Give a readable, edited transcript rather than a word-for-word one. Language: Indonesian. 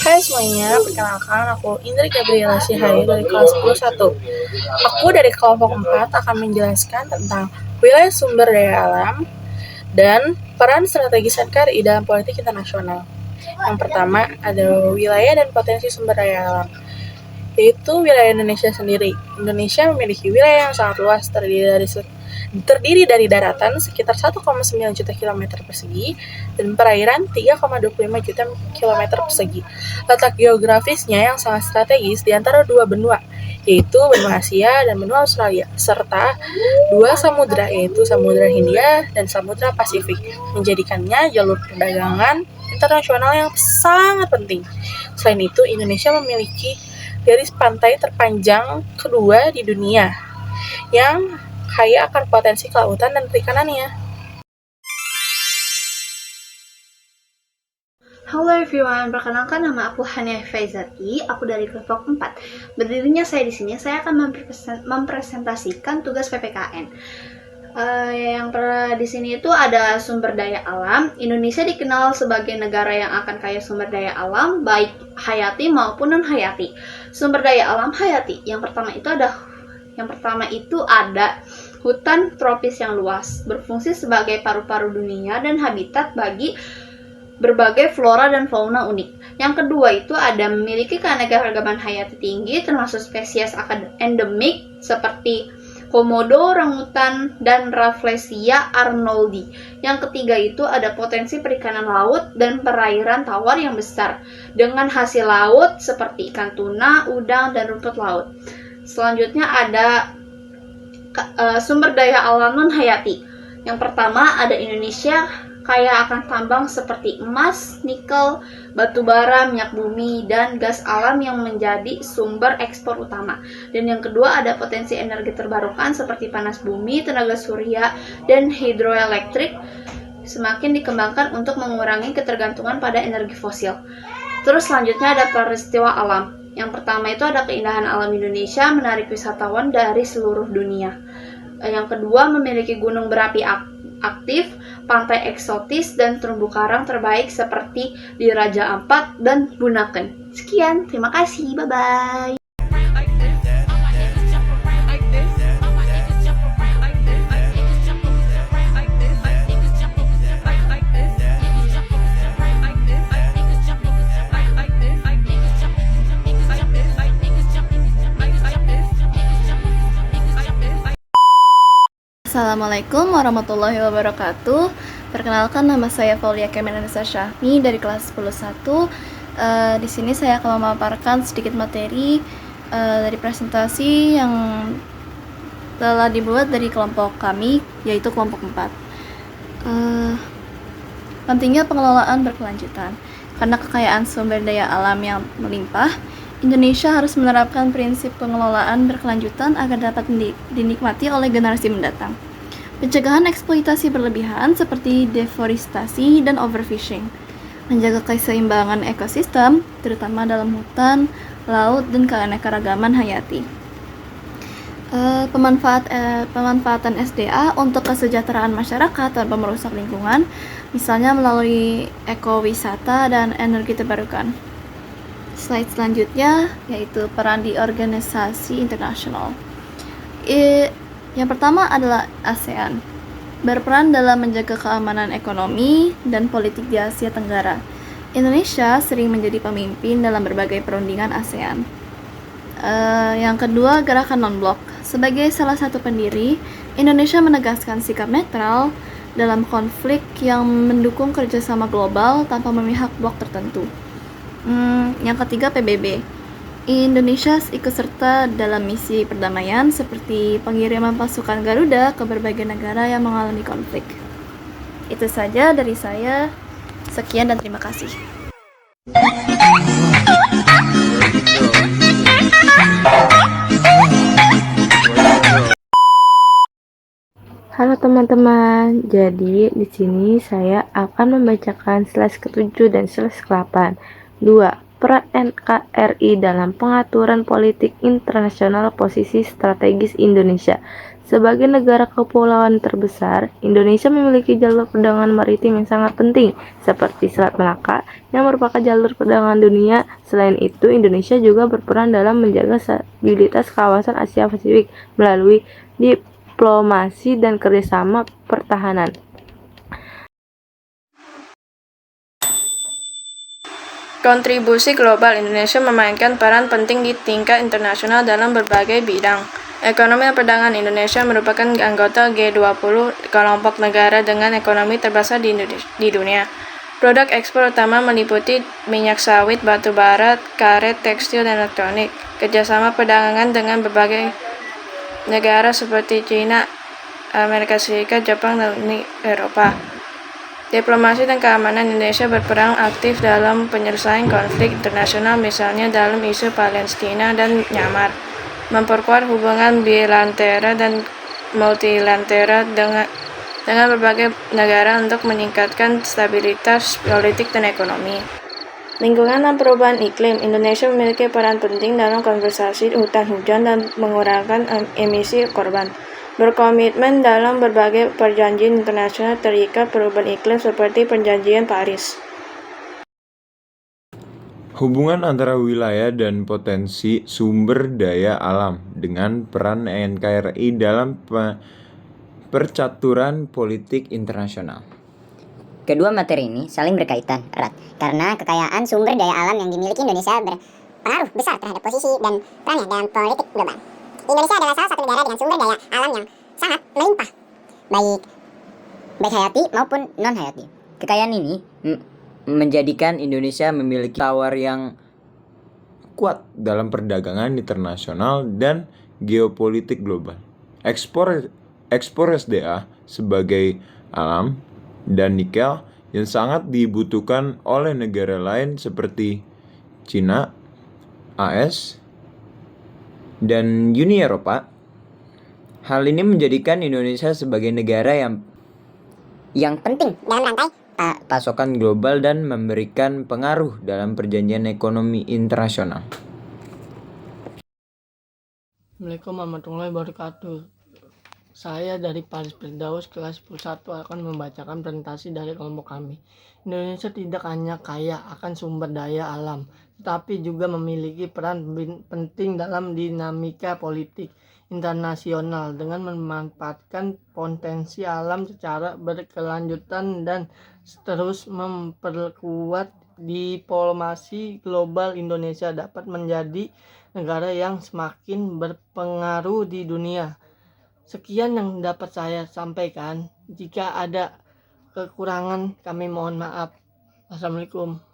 Hai semuanya, perkenalkan aku Indri Gabriela Sihayu dari kelas 101. Aku dari kelompok 4 akan menjelaskan tentang wilayah sumber daya alam dan peran strategi NKRI dalam politik internasional. Yang pertama ada wilayah dan potensi sumber daya alam, yaitu wilayah Indonesia sendiri. Indonesia memiliki wilayah yang sangat luas, terdiri dari daratan sekitar 1,9 juta kilometer persegi dan perairan 3,25 juta kilometer persegi. Letak geografisnya yang sangat strategis di antara dua benua, yaitu benua Asia dan benua Australia, serta dua samudra, yaitu Samudra Hindia dan Samudra Pasifik, menjadikannya jalur perdagangan internasional yang sangat penting. Selain itu, Indonesia memiliki garis pantai terpanjang kedua di dunia yang kaya akan potensi kelautan dan perikanannya. Halo everyone, perkenalkan nama aku Hania Faizati, aku dari kelompok 4. Berdirinya saya di sini, saya akan mempresentasikan tugas PPKN. Di sini itu ada sumber daya alam. Indonesia dikenal sebagai negara yang akan kaya sumber daya alam, baik hayati maupun non hayati. Sumber daya alam hayati, yang pertama itu ada hutan tropis yang luas, berfungsi sebagai paru-paru dunia dan habitat bagi berbagai flora dan fauna unik. Yang kedua itu ada memiliki keanekaragaman hayati tinggi, termasuk spesies endemik seperti Komodo, orangutan, dan Rafflesia arnoldi. Yang ketiga itu ada potensi perikanan laut dan perairan tawar yang besar, dengan hasil laut seperti ikan tuna, udang, dan rumput laut. Selanjutnya ada sumber daya alam non hayati. Yang pertama ada Indonesia kaya akan tambang seperti emas, nikel, batu bara, minyak bumi, dan gas alam yang menjadi sumber ekspor utama. Dan yang kedua ada potensi energi terbarukan seperti panas bumi, tenaga surya, dan hidroelektrik semakin dikembangkan untuk mengurangi ketergantungan pada energi fosil. Terus selanjutnya ada peristiwa alam. Yang pertama itu ada keindahan alam Indonesia menarik wisatawan dari seluruh dunia. Yang kedua memiliki gunung berapi aktif, pantai eksotis, dan terumbu karang terbaik seperti di Raja Ampat dan Bunaken. Sekian, terima kasih, bye-bye. Assalamualaikum warahmatullahi wabarakatuh. Perkenalkan, nama saya Faulia Kemenanisa Syahmi dari kelas 101. Di sini saya akan memaparkan sedikit materi dari presentasi yang telah dibuat dari kelompok kami, yaitu kelompok 4. Pentingnya pengelolaan berkelanjutan. Karena kekayaan sumber daya alam yang melimpah, Indonesia harus menerapkan prinsip pengelolaan berkelanjutan agar dapat dinikmati oleh generasi mendatang. Pencegahan eksploitasi berlebihan seperti deforestasi dan overfishing. Menjaga keseimbangan ekosistem, terutama dalam hutan, laut, dan keanekaragaman hayati. Pemanfaatan SDA untuk kesejahteraan masyarakat tanpa merusak lingkungan, misalnya melalui ekowisata dan energi terbarukan. Slide selanjutnya yaitu peran di organisasi internasional. Yang pertama adalah ASEAN, berperan dalam menjaga keamanan ekonomi dan politik di Asia Tenggara. Indonesia sering menjadi pemimpin dalam berbagai perundingan ASEAN. Yang kedua, gerakan non-blok. Sebagai salah satu pendiri, Indonesia menegaskan sikap netral dalam konflik yang mendukung kerjasama global tanpa memihak blok tertentu. Yang ketiga, PBB. Indonesia ikut serta dalam misi perdamaian seperti pengiriman pasukan Garuda ke berbagai negara yang mengalami konflik. Itu saja dari saya. Sekian dan terima kasih. Halo teman-teman, jadi di sini saya akan membacakan slide ke-7 dan slide ke-8. 2. Peran NKRI dalam pengaturan politik internasional posisi strategis Indonesia. Sebagai negara kepulauan terbesar, Indonesia memiliki jalur perdagangan maritim yang sangat penting, seperti Selat Malaka yang merupakan jalur perdagangan dunia. Selain itu, Indonesia juga berperan dalam menjaga stabilitas kawasan Asia Pasifik melalui diplomasi dan kerjasama pertahanan. Kontribusi global Indonesia memainkan peran penting di tingkat internasional dalam berbagai bidang. Ekonomi dan perdagangan Indonesia merupakan anggota G20, kelompok negara dengan ekonomi terbesar di dunia. Produk ekspor utama meliputi minyak sawit, batu bara, karet, tekstil, dan elektronik. Kerjasama perdagangan dengan berbagai negara seperti China, Amerika Serikat, Jepang, dan Uni Eropa. Diplomasi dan keamanan Indonesia berperan aktif dalam penyelesaian konflik internasional, misalnya dalam isu Palestina dan Myanmar, memperkuat hubungan bilateral dan multilateral dengan berbagai negara untuk meningkatkan stabilitas politik dan ekonomi. Lingkungan dan perubahan iklim, Indonesia memiliki peran penting dalam konservasi hutan hujan dan mengurangi emisi karbon. Berkomitmen dalam berbagai perjanjian internasional terikat perubahan iklim seperti Perjanjian Paris. Hubungan antara wilayah dan potensi sumber daya alam dengan peran NKRI dalam percaturan politik internasional. Kedua materi ini saling berkaitan erat karena kekayaan sumber daya alam yang dimiliki Indonesia berpengaruh besar terhadap posisi dan perannya dalam politik global. Indonesia adalah salah satu negara dengan sumber daya alam yang sangat melimpah, baik hayati maupun non hayati. Kekayaan ini menjadikan Indonesia memiliki tawar yang Kuat dalam perdagangan internasional dan geopolitik global. Ekspor SDA sebagai alam dan nikel yang sangat dibutuhkan oleh negara lain seperti China, AS, dan Uni Eropa. Hal ini menjadikan Indonesia sebagai negara yang penting dalam rantai pasokan global dan memberikan pengaruh dalam perjanjian ekonomi internasional. Assalamualaikum warahmatullahi wabarakatuh. Saya dari Paris Firdaus kelas 11 akan membacakan presentasi dari kelompok kami. Indonesia tidak hanya kaya akan sumber daya alam, tetapi juga memiliki peran penting dalam dinamika politik internasional dengan memanfaatkan potensi alam secara berkelanjutan dan terus memperkuat diplomasi global. Indonesia dapat menjadi negara yang semakin berpengaruh di dunia. Sekian yang dapat saya sampaikan. Jika ada kekurangan, kami mohon maaf. Assalamualaikum.